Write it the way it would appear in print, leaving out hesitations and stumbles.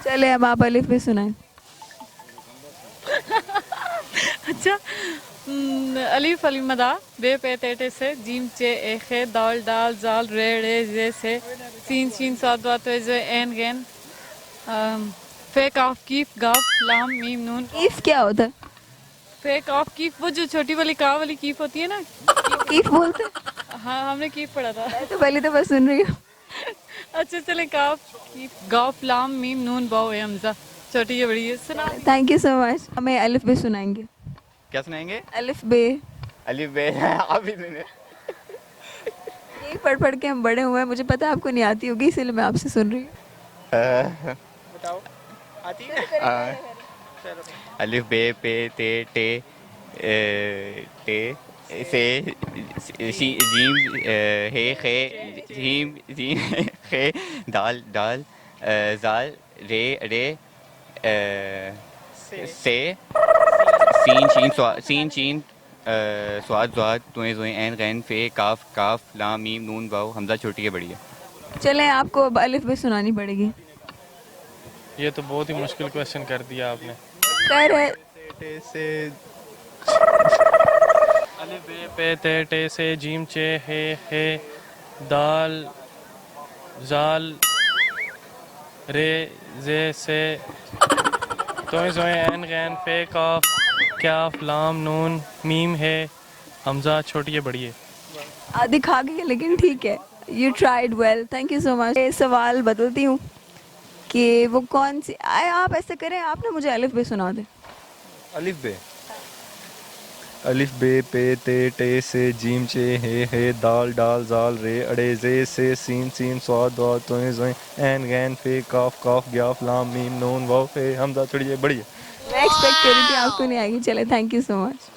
चले अब आप अलिफ बे सुनाएं। अच्छा। अलीफ अली मदा बे पे ते टे से जीम चे ए खे दाल डाल जाल रे रे जे से सीन शीन साद वात जे एन गैन फे काफ कीफ गाफ लाम मीम नून। कीफ क्या होता है? फे काफ कीफ वो जो छोटी वाली का वाली कीफ होती है ना। कीफ बोलते हैं? हाँ हमने कीफ पढ़ा था। मैं तो पहली दफा सुन रही हूँ। अच्छा चले काफ कीफ गाफ लाम मीम नून बाओ ए हमजा छोटी ये बड़ी है सुना। Thank you so much. हमें अलिफ बे सुनाएंगे। क्या सुनाएंगे? अलिफ बे। अलिफ बे आप ही सुने। यही पढ़ पढ़ के हम बड़े हुए हैं, मुझे पता है आपको नहीं आती होगी, इसीलिए मैं आपसे सुन रही हूँ। बताओ आती है। अलिफ बे पे ते टे टे से जीम हे खे जीम जीम खे दाल डाल जाल रे रे से सीन शीन स्वाद स्वाद तुए जुए ऐन गैन फे काफ काफ लाम मीम नून वाव हमजा छोटी है बड़ी है। चलें आपको अब अलिफ बे सुनानी पड़ेगी। ये तो बहुत ही मुश्किल क्वेश्चन कर दिया आपने। कर है। से अलिफ बे पे ते टे से जीम चे हे दाल जाल रे जे से तोय जोय एन गैन फे काफ क्याफ लाम नून मीम है हमजा छोटी है बड़ी है। आधी खा गई है, लेकिन ठीक है, you tried well, thank you so much. सवाल बदलती हूँ कि वो कौन सी आए, आप ऐसे करें, आप ना मुझे अलिफ बे सुना दें। अलिफ बे। अलिफ बे पे ते टे से जीम चे हे दाल डाल जाल रे अड़े जे से सीन सीन स्वाद वाद तोय जोय ऐन गैन फे काफ काफ ग्याफ लाम मीम नून वाव फे हमजा छोटी है बड़ी है। मैं एक्सपेक्ट कर रही थी आपको नहीं आएगी। चले, थैंक यू सो मच।